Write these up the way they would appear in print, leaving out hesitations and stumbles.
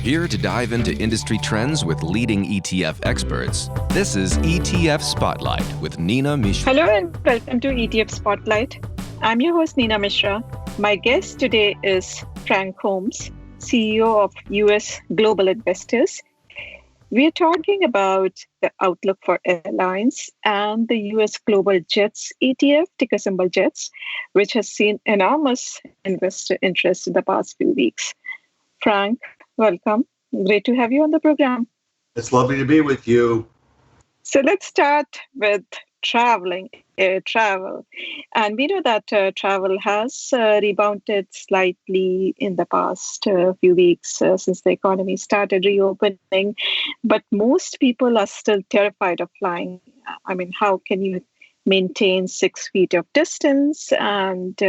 Here to dive into industry trends with leading ETF experts, this is ETF Spotlight with Nina Mishra. Hello and welcome to ETF Spotlight. I'm your host, Nina Mishra. My guest today is Frank Holmes, CEO of US Global Investors. We are talking about the outlook for airlines and the US Global Jets ETF, ticker symbol JETS, which has seen enormous investor interest in the past few weeks. Frank, welcome. Great to have you on the program. It's lovely to be with you. So let's start with air travel. And we know that travel has rebounded slightly in the past few weeks since the economy started reopening. But most people are still terrified of flying. I mean, how can you maintain 6 feet of distance? And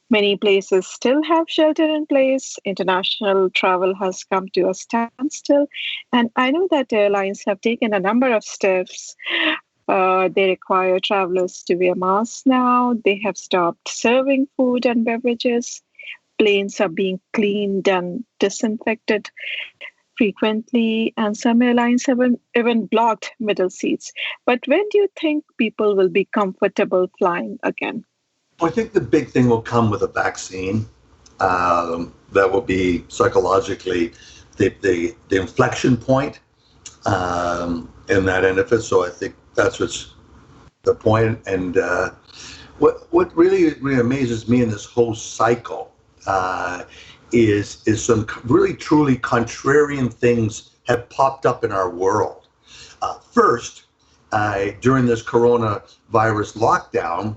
many places still have shelter in place. International travel has come to a standstill. And I know that airlines have taken a number of steps. They require travelers to wear masks now. They have stopped serving food and beverages. Planes are being cleaned and disinfected frequently. And some airlines have even blocked middle seats. But when do you think people will be comfortable flying again? I think the big thing will come with a vaccine. That will be psychologically the inflection point in that end of it. So I think that's what's the point. And what really amazes me in this whole cycle is some really truly contrarian things have popped up in our world. First, during this coronavirus lockdown,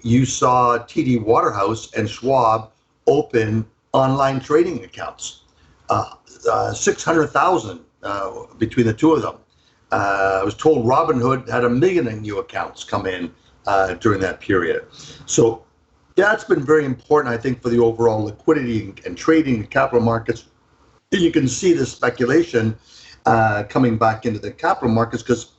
you saw TD Waterhouse and Schwab open online trading accounts, 600,000 between the two of them. I was told Robinhood had 1 million new accounts come in during that period. So that's been very important, I think, for the overall liquidity and trading and capital markets. And you can see the speculation coming back into the capital markets because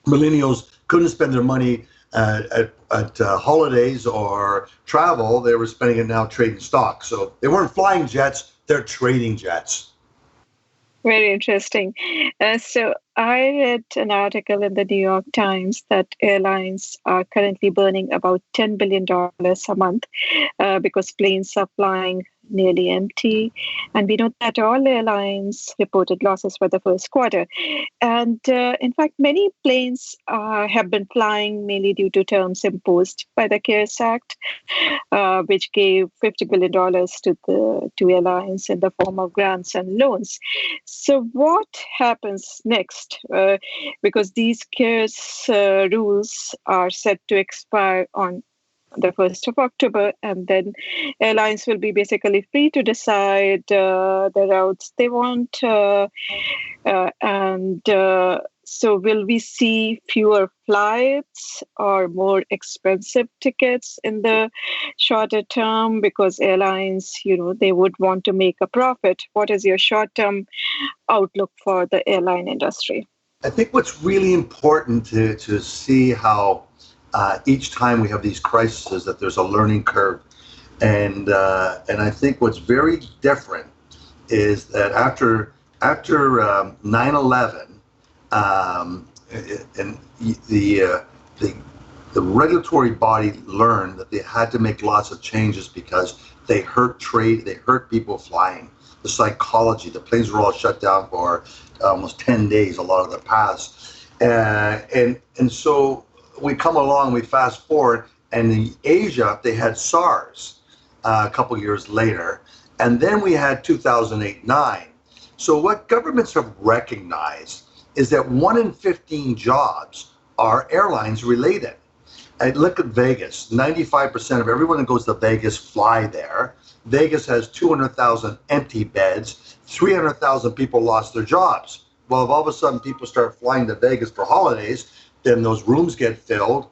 millennials couldn't spend their money at holidays or travel. They were spending it now trading stocks. So they weren't flying jets, they're trading jets. Very interesting. So I read an article in the New York Times that airlines are currently burning about $10 billion a month because planes are flying nearly empty. And we know that all airlines reported losses for the first quarter. And in fact, many planes have been flying mainly due to terms imposed by the CARES Act, which gave $50 billion to airlines in the form of grants and loans. So what happens next? Because these CARES rules are set to expire on the 1st of October, and then airlines will be basically free to decide the routes they want. So will we see fewer flights or more expensive tickets in the shorter term? Because airlines, they would want to make a profit. What is your short-term outlook for the airline industry? I think what's really important to see how each time we have these crises that there's a learning curve. And I think what's very different is that after 9/11, and the regulatory body learned that they had to make lots of changes because they hurt trade, they hurt people flying. The psychology, the planes were all shut down for almost 10 days, a lot of the paths. And so we come along, we fast forward, and in Asia, they had SARS a couple years later. And then we had 2008-9. So what governments have recognized is that 1 in 15 jobs are airlines related. I look at Vegas, 95% of everyone that goes to Vegas fly there. Vegas has 200,000 empty beds, 300,000 people lost their jobs. Well, if all of a sudden people start flying to Vegas for holidays, then those rooms get filled,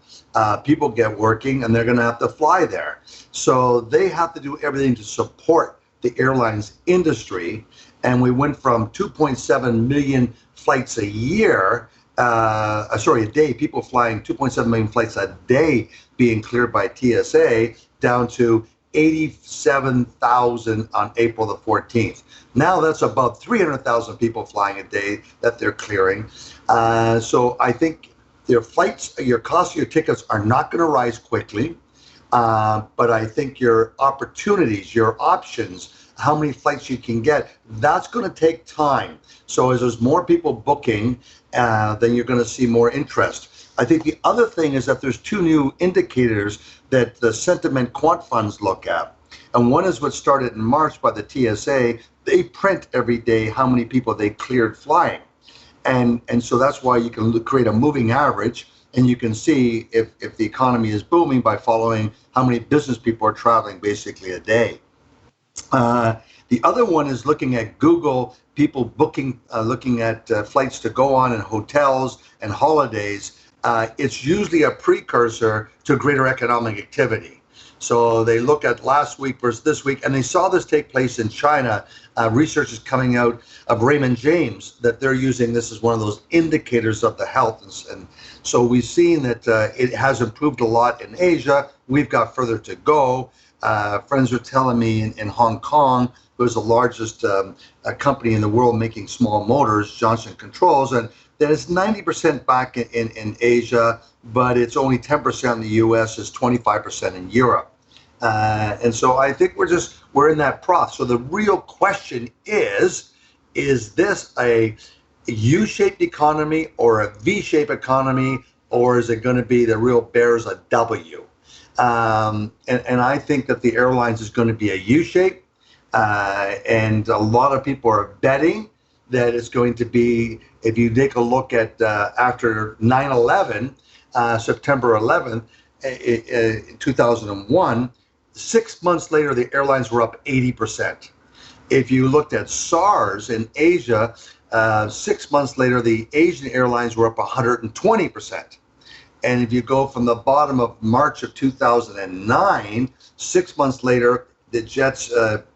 people get working, and they're going to have to fly there. So they have to do everything to support the airlines industry. And we went from 2.7 million flights a year, a day, people flying 2.7 million flights a day being cleared by TSA, down to 87,000 on April the 14th. Now that's about 300,000 people flying a day that they're clearing. So I think your flights, your cost of your tickets are not going to rise quickly. But I think your opportunities, your options, how many flights you can get, that's going to take time. So as there's more people booking, then you're going to see more interest. I think the other thing is that there's two new indicators that the sentiment quant funds look at. And one is what started in March by the TSA. They print every day how many people they cleared flying. And so that's why you can create a moving average, and you can see if the economy is booming by following how many business people are traveling basically a day. The other one is looking at Google, people booking, looking at flights to go on and hotels and holidays. It's usually a precursor to greater economic activity. So they look at last week versus this week, and they saw this take place in China. Research is coming out of Raymond James that they're using this as one of those indicators of the health. And so we've seen that it has improved a lot in Asia. We've got further to go. Friends are telling me in Hong Kong, who's the largest company in the world making small motors, Johnson Controls, and that it's 90% back in Asia, but it's only 10% in the US, is 25% in Europe. And so I think we're in that process. So the real question is this a U-shaped economy or a V-shaped economy, or is it going to be the real bear's a W? And I think that the airlines is going to be a U-shape, and a lot of people are betting that it's going to be, if you take a look at after 9/11, September 11th, 2001, 6 months later, the airlines were up 80%. If you looked at SARS in Asia, 6 months later, the Asian airlines were up 120%. And if you go from the bottom of March of 2009, 6 months later, the Jets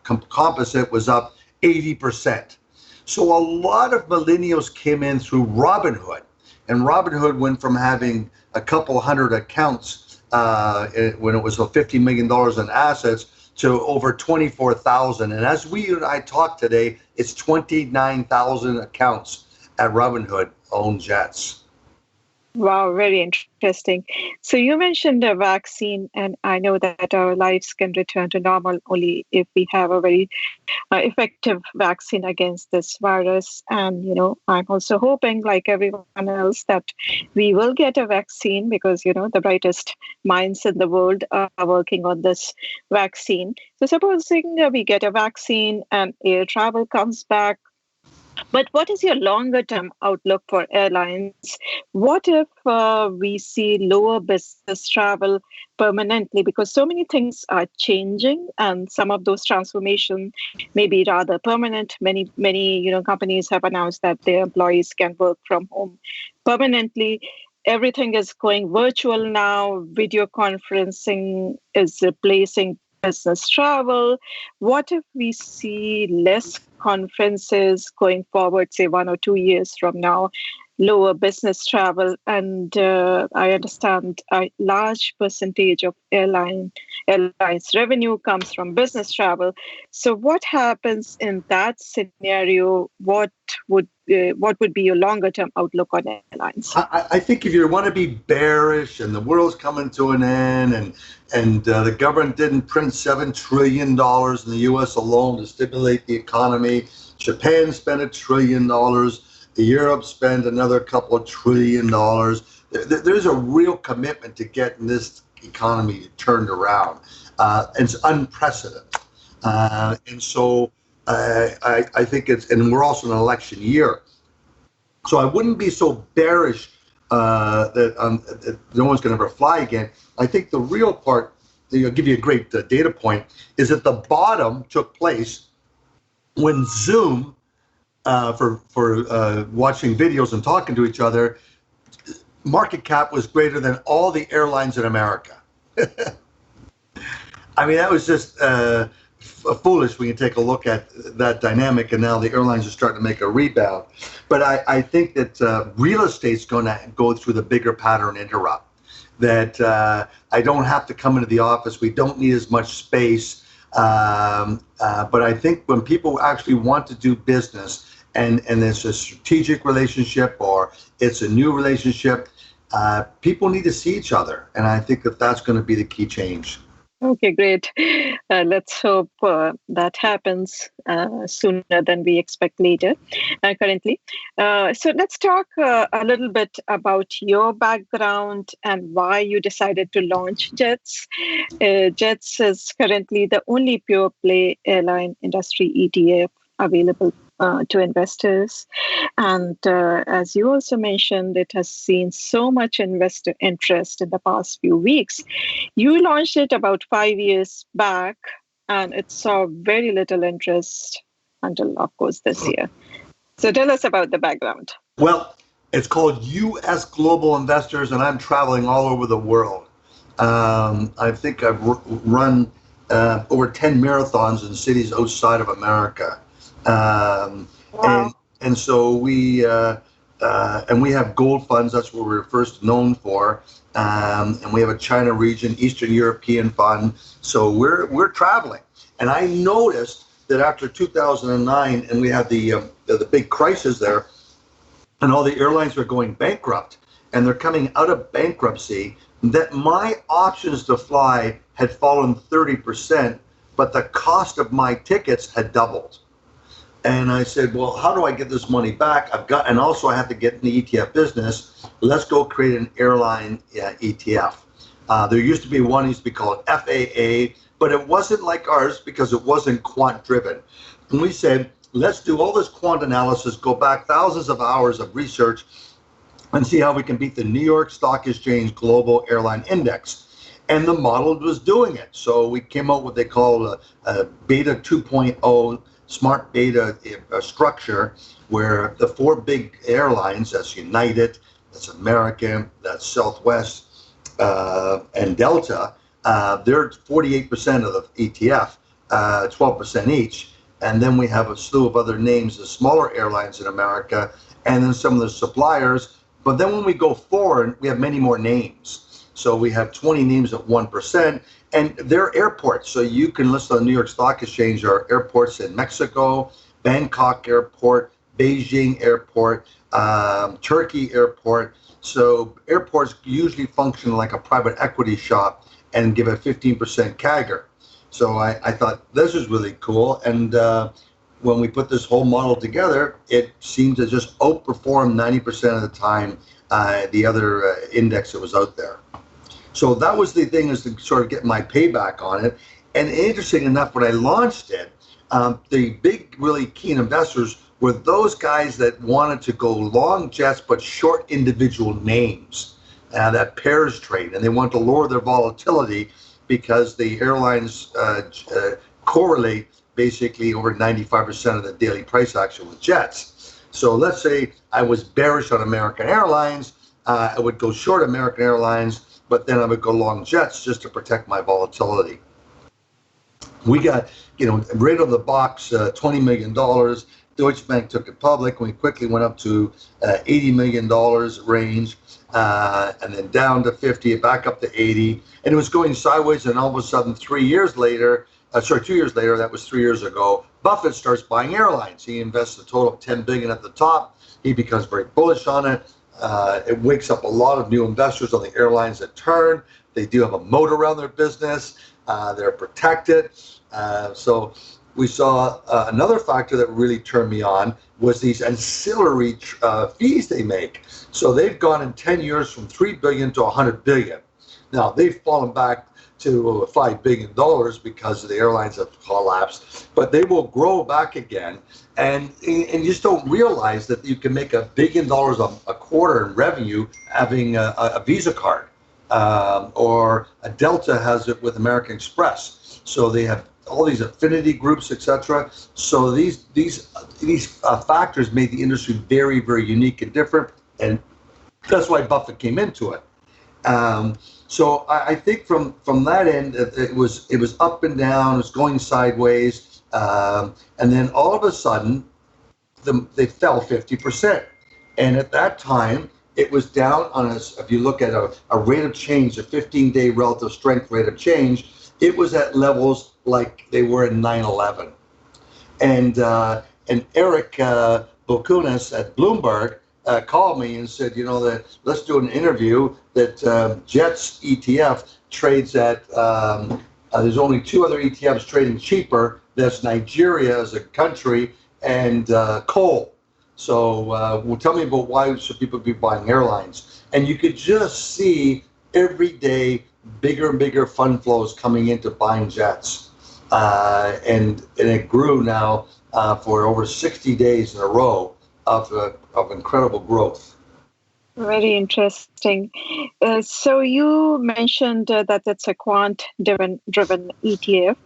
composite was up 80%. So a lot of millennials came in through Robinhood, and Robinhood went from having a couple hundred accounts when it was $50 million in assets to over 24,000. And as we and I talk today, it's 29,000 accounts at Robinhood own Jets. Wow, very interesting. So you mentioned a vaccine, and I know that our lives can return to normal only if we have a very effective vaccine against this virus. And, I'm also hoping, like everyone else, that we will get a vaccine because, the brightest minds in the world are working on this vaccine. So supposing we get a vaccine and air travel comes back, but what is your longer term outlook for airlines? What if we see lower business travel permanently? Because so many things are changing, and some of those transformations may be rather permanent. Many companies have announced that their employees can work from home permanently. Everything is going virtual now. Video conferencing is replacing business travel. What if we see less conferences going forward, say 1 or 2 years from now, lower business travel? And I understand a large percentage of airlines revenue comes from business travel. So what happens in that scenario? What would be your longer term outlook on airlines? I think if you want to be bearish and the world's coming to an end, and the government didn't print $7 trillion in the U.S. alone to stimulate the economy, Japan spent $1 trillion, Europe spent another couple of $1 trillion. There's a real commitment to getting this economy turned around. It's unprecedented. And so I think and we're also in an election year. So I wouldn't be so bearish that no one's going to ever fly again. I think the real part, I'll give you a great data point, is that the bottom took place when Zoom, for watching videos and talking to each other, market cap was greater than all the airlines in America. I mean, that was just foolish when you take a look at that dynamic, and now the airlines are starting to make a rebound. But I think that real estate's going to go through the bigger pattern interrupt. that I don't have to come into the office. We don't need as much space. But I think when people actually want to do business and it's a strategic relationship or it's a new relationship, people need to see each other. And I think that that's going to be the key change. Okay, great. Let's hope that happens sooner than we expect later, currently. So let's talk a little bit about your background and why you decided to launch JETS. JETS is currently the only pure play airline industry ETF available to investors. And as you also mentioned, it has seen so much investor interest in the past few weeks. You launched it about 5 years back, and it saw very little interest until, of course, this year. So tell us about the background. Well, it's called U.S. Global Investors, and I'm traveling all over the world. I think I've run over 10 marathons in cities outside of America. Wow. And so we have gold funds. That's what we're first known for. And we have a China region, Eastern European fund. So we're traveling. And I noticed that after 2009, and we had the big crisis there, and all the airlines were going bankrupt, and they're coming out of bankruptcy, that my options to fly had fallen 30%, but the cost of my tickets had doubled. And I said, well, how do I get this money back? And also I have to get in the ETF business. Let's go create an airline ETF. There used to be one, used to be called FAA, but it wasn't like ours because it wasn't quant driven. And we said, let's do all this quant analysis, go back thousands of hours of research and see how we can beat the New York Stock Exchange Global Airline Index. And the model was doing it. So we came out with what they call a Beta 2.0 smart beta structure, where the four big airlines, that's United, that's American, that's Southwest, and Delta, they're 48% of the ETF, 12% each. And then we have a slew of other names, the smaller airlines in America, and then some of the suppliers. But then when we go forward, we have many more names. So we have 20 names at 1%. And they're airports. So you can list on the New York Stock Exchange are airports in Mexico, Bangkok Airport, Beijing Airport, Turkey Airport. So airports usually function like a private equity shop and give a 15% CAGR. So I thought this is really cool. And when we put this whole model together, it seemed to just outperform 90% of the time the other index that was out there. So that was the thing, is to sort of get my payback on it. And interesting enough, when I launched it, the big, really keen investors were those guys that wanted to go long jets but short individual names, that pairs trade, and they want to lower their volatility because the airlines correlate basically over 95% of the daily price action with jets. So let's say I was bearish on American Airlines, I would go short American Airlines, but then I would go long jets just to protect my volatility. We got, right on the box, $20 million. Deutsche Bank took it public. We quickly went up to $80 million range, and then down to 50, back up to 80. And it was going sideways, and all of a sudden, 2 years later, that was 3 years ago, Buffett starts buying airlines. He invests a total of $10 billion at the top. He becomes very bullish on it. It wakes up a lot of new investors on the airlines that turn. They do have a moat around their business. They're protected. So we saw another factor that really turned me on was these ancillary fees they make. So they've gone in 10 years from $3 billion to $100 billion. Now they've fallen back to $5 billion because the airlines have collapsed, but they will grow back again. And you just don't realize that you can make $1 billion a quarter in revenue having a Visa card, or a Delta has it with American Express. So they have all these affinity groups, etc. So these factors made the industry very, very unique and different, and that's why Buffett came into it. So I think from that end, it was up and down, it was going sideways, and then all of a sudden, they fell 50%. And at that time, it was down on us. If you look at a rate of change, a 15-day relative strength rate of change, it was at levels like they were in 9/11. And Eric Bokunas at Bloomberg called me and said, that let's do an interview that Jets ETF trades at, there's only two other ETFs trading cheaper. That's Nigeria as a country and coal. So tell me about why should people be buying airlines? And you could just see every day bigger and bigger fund flows coming into buying jets. And it grew now for over 60 days in a row of incredible growth. Very interesting. So you mentioned that it's a quant-driven ETF,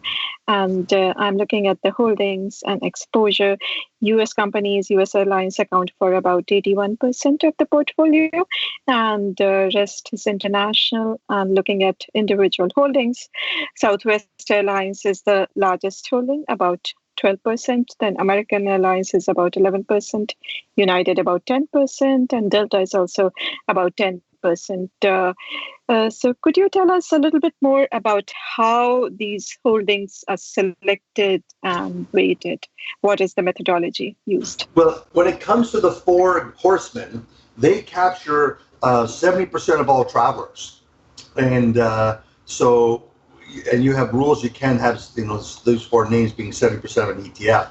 and I'm looking at the holdings and exposure. U.S. companies, U.S. airlines account for about 81% of the portfolio, and the rest is international. And looking at individual holdings, Southwest Airlines is the largest holding, about 12%, then American Airlines is about 11%, United about 10%, and Delta is also about 10%. So could you tell us a little bit more about how these holdings are selected and weighted? What is the methodology used? Well, when it comes to the four horsemen, they capture 70% of all travelers. And and you have rules. You can't have those four names being 70% of an ETF.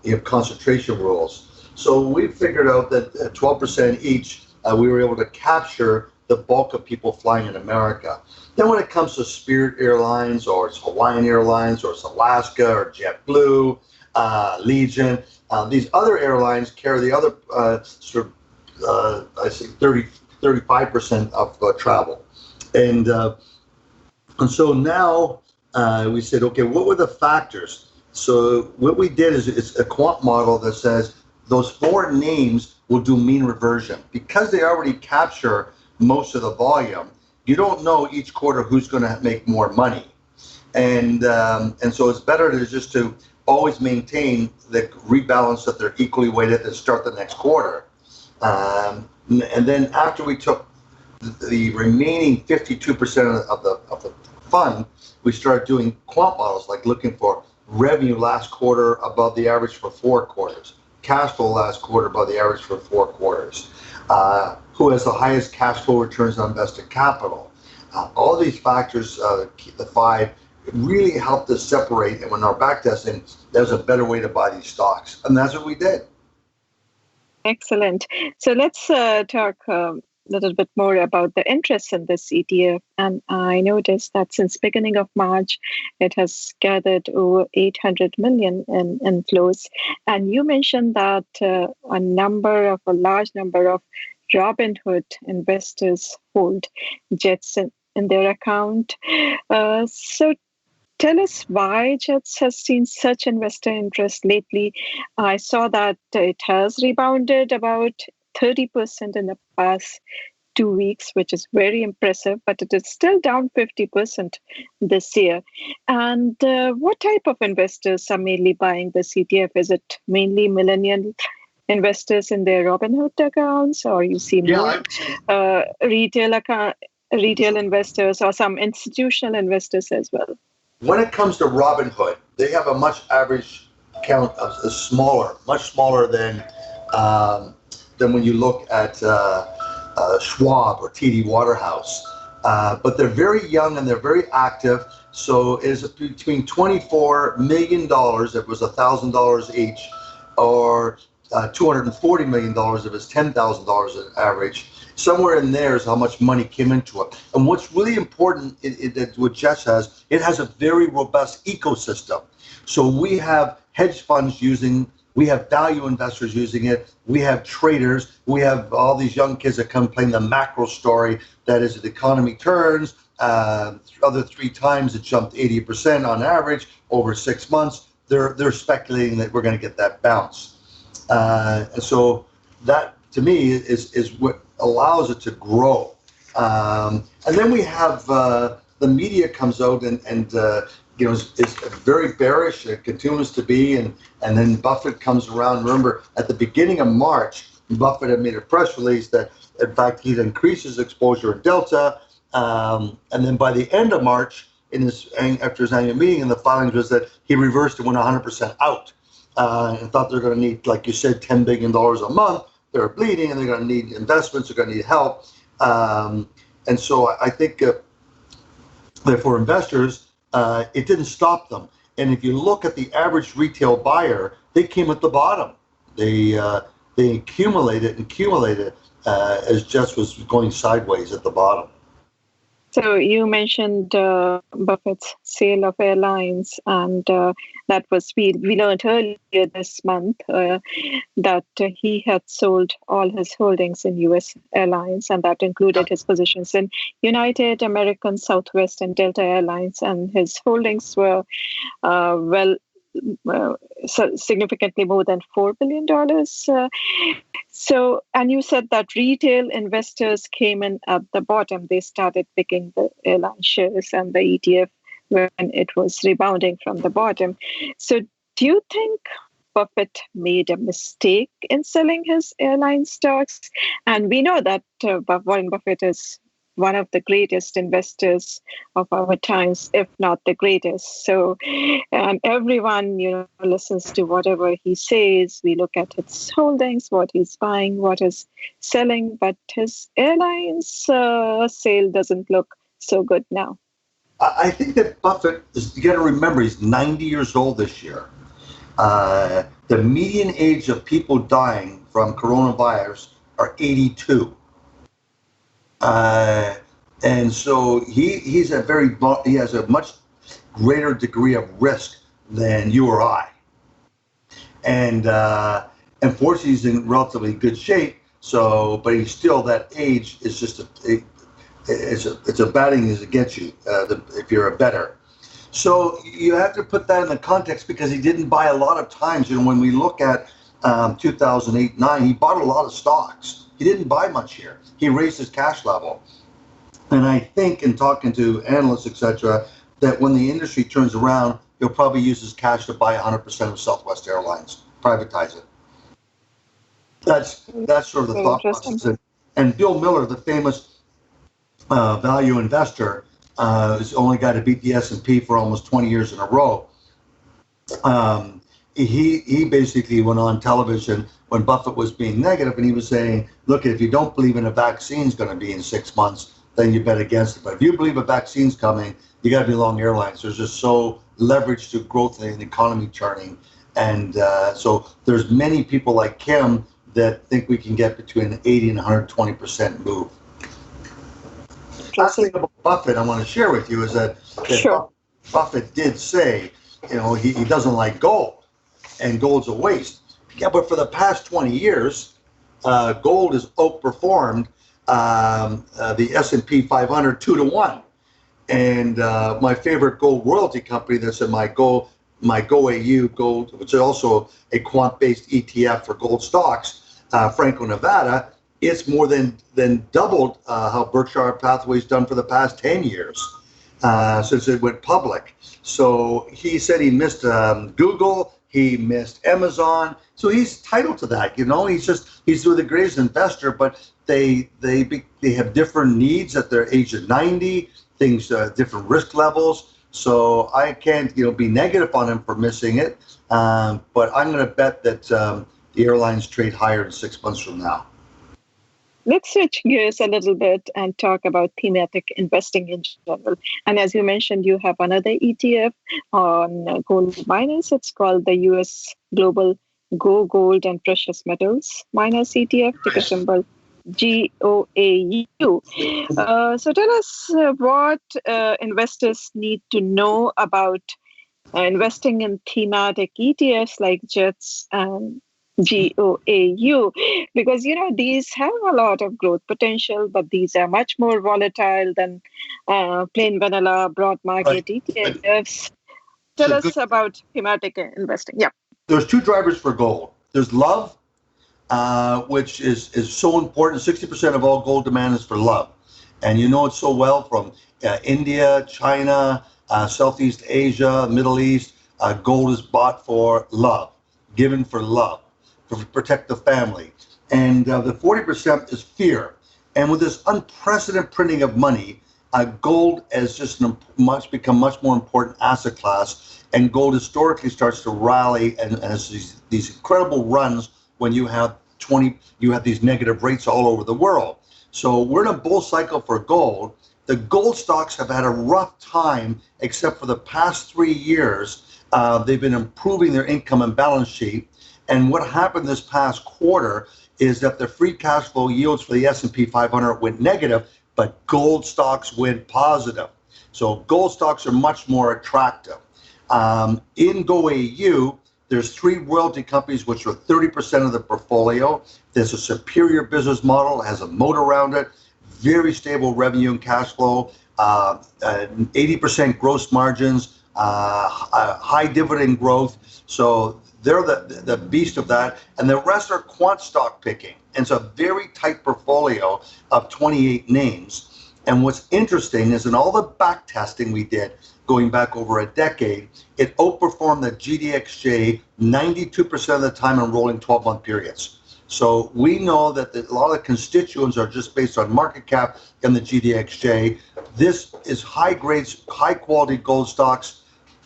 You have concentration rules. So we figured out that at 12% each, we were able to capture the bulk of people flying in America. Then when it comes to Spirit Airlines, or it's Hawaiian Airlines, or it's Alaska, or JetBlue, Legion, these other airlines carry the other I think 35% of travel. And so now we said, okay, what were the factors? So what we did is it's a quant model that says those four names will do mean reversion. Because they already capture most of the volume, you don't know each quarter who's going to make more money. And so it's better to always maintain the rebalance that they're equally weighted and start the next quarter. And then after we took the remaining 52% of the fund, we started doing quant models, like looking for revenue last quarter above the average for 4 quarters, cash flow last quarter above the average for 4 quarters, who has the highest cash flow returns on invested capital. All these factors, the 5, really helped us separate, and when our back testing, there's a better way to buy these stocks, and that's what we did. Excellent. So let's talk little bit more about the interest in this ETF. And I noticed that since beginning of March, it has gathered over 800 million in inflows. And you mentioned that a large number of Robinhood investors hold JETS in their account. So tell us why JETS has seen such investor interest lately. I saw that it has rebounded about 30% in the past 2 weeks, which is very impressive, but it is still down 50% this year. And what type of investors are mainly buying this ETF? Is it mainly millennial investors in their Robinhood accounts, or you see more retail investors or some institutional investors as well? When it comes to Robinhood, they have a much average count of much smaller than when you look at Schwab or TD Waterhouse. But they're very young and they're very active. So it is between $24 million, if it was $1,000 each, or $240 million if it's $10,000 an average. Somewhere in there is how much money came into it. And what's really important what JETS has, it has a very robust ecosystem. So we have hedge funds we have value investors using it, we have traders, we have all these young kids that come playing the macro story, that is, the economy turns, other 3 times it jumped 80% on average over 6 months. They're speculating that we're going to get that bounce. And so that, to me, is what allows it to grow. And then we have the media comes out and is very bearish. It continues to be, and then Buffett comes around. Remember, at the beginning of March, Buffett had made a press release that, in fact, he'd increased his exposure in Delta. And then by the end of March, after his annual meeting, in the filings was that he reversed and went 100% out. And thought they're going to need, like you said, $10 billion a month. They're bleeding, and they're going to need investments. They're going to need help. And so I think that for investors, it didn't stop them. And if you look at the average retail buyer, they came at the bottom. They accumulated as Jets was going sideways at the bottom. So you mentioned Buffett's sale of airlines, and that was we learned earlier this month that he had sold all his holdings in U.S. Airlines, and that included his positions in United, American, Southwest, and Delta Airlines, and his holdings were significantly more than $4 billion. So, and you said that retail investors came in at the bottom. They started picking the airline shares and the ETF when it was rebounding from the bottom. So do you think Buffett made a mistake in selling his airline stocks? And we know that Warren Buffett is one of the greatest investors of our times, if not the greatest. So everyone, listens to whatever he says. We look at his holdings, what he's buying, what he's selling, but his airlines sale doesn't look so good now. I think that Buffett you got to remember, he's 90 years old this year. The median age of people dying from coronavirus are 82. And so he has a much greater degree of risk than you or I. And fortunately, he's in relatively good shape. So, but he's still, that age is just it's a batting is against you if you're a bettor. So you have to put that in the context, because he didn't buy a lot of times. When we look at 2008-9, he bought a lot of stocks. He didn't buy much here. He raised his cash level. And I think, in talking to analysts, etc., that when the industry turns around, he'll probably use his cash to buy 100% of Southwest Airlines, privatize it. That's sort of the thought process. And Bill Miller, the famous value investor, is the only guy to beat the S&P for almost 20 years in a row. He basically went on television when Buffett was being negative, and he was saying, look, if you don't believe in a vaccine's going to be in 6 months, then you bet against it. But if you believe a vaccine's coming, you got to be long airlines. There's just so leveraged to growth in the economy turning. And so there's many people like Kim that think we can get between 80 and 120% move. Last thing about Buffett I want to share with you is that Sure. Buffett did say, he doesn't like gold, and gold's a waste. Yeah, but for the past 20 years, gold has outperformed the S&P 500 2-1. And my favorite gold royalty company that's in my Go AU gold, which is also a quant-based ETF for gold stocks, Franco-Nevada, it's more than doubled how Berkshire Hathaway's done for the past 10 years since it went public. So he said he missed Google, he missed Amazon, so he's entitled to that. He's the greatest investor, but they have different needs at their age of 90, different risk levels. So I can't be negative on him for missing it, but I'm going to bet that the airlines trade higher in 6 months from now. Let's switch gears a little bit and talk about thematic investing in general. And as you mentioned, you have another ETF on gold miners. It's called the U.S. Global Go Gold and Precious Metals Miners ETF, ticker symbol GOAU. So tell us what investors need to know about investing in thematic ETFs like JETS and GOAU, because these have a lot of growth potential, but these are much more volatile than plain vanilla broad market ETFs. Tell us about thematic investing. Yeah. There's two drivers for gold. There's love, which is so important. 60% of all gold demand is for love. And it so well from India, China, Southeast Asia, Middle East. Gold is bought for love, given for love, to protect the family. And the 40% is fear. And with this unprecedented printing of money, gold has just become much more important asset class. And gold historically starts to rally and has these incredible runs when you have these negative rates all over the world. So we're in a bull cycle for gold. The gold stocks have had a rough time, except for the past 3 years. They've been improving their income and balance sheet. And what happened this past quarter is that the free cash flow yields for the S&P 500 went negative, but gold stocks went positive. So gold stocks are much more attractive. In GoAU, there's 3 royalty companies which are 30% of the portfolio. There's a superior business model, has a moat around it, very stable revenue and cash flow, 80% gross margins, high dividend growth. So they're the beast of that. And the rest are quant stock picking. And it's a very tight portfolio of 28 names. And what's interesting is in all the back testing we did going back over a decade, it outperformed the GDXJ 92% of the time in rolling 12-month periods. So we know that a lot of the constituents are just based on market cap in the GDXJ. This is high grades, high quality gold stocks.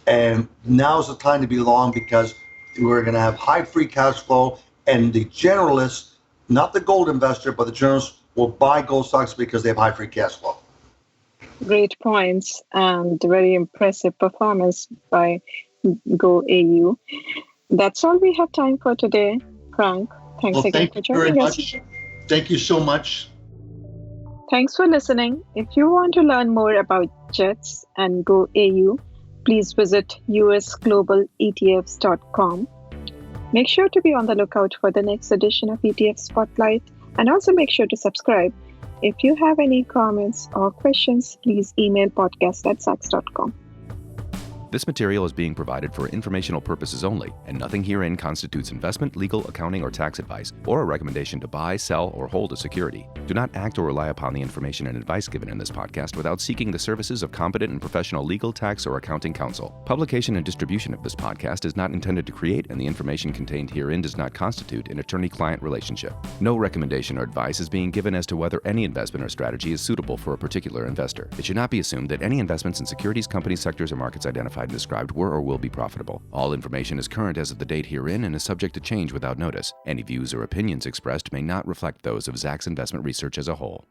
And now's the time to be long because we're going to have high free cash flow, and the generalists, not the gold investor, but the generalists will buy gold stocks because they have high free cash flow. Great points and very impressive performance by GoAU. That's all we have time for today. Frank, thanks again for joining us. Thank you so much. Thanks for listening. If you want to learn more about JETS and GoAU, please visit usglobaletfs.com. Make sure to be on the lookout for the next edition of ETF Spotlight, and also make sure to subscribe. If you have any comments or questions, please email podcast@sachs.com. This material is being provided for informational purposes only, and nothing herein constitutes investment, legal, accounting, or tax advice, or a recommendation to buy, sell, or hold a security. Do not act or rely upon the information and advice given in this podcast without seeking the services of competent and professional legal, tax, or accounting counsel. Publication and distribution of this podcast is not intended to create, and the information contained herein does not constitute an attorney-client relationship. No recommendation or advice is being given as to whether any investment or strategy is suitable for a particular investor. It should not be assumed that any investments in securities, companies, sectors, or markets identified and described were or will be profitable. All information is current as of the date herein and is subject to change without notice. Any views or opinions expressed may not reflect those of Zacks Investment Research as a whole.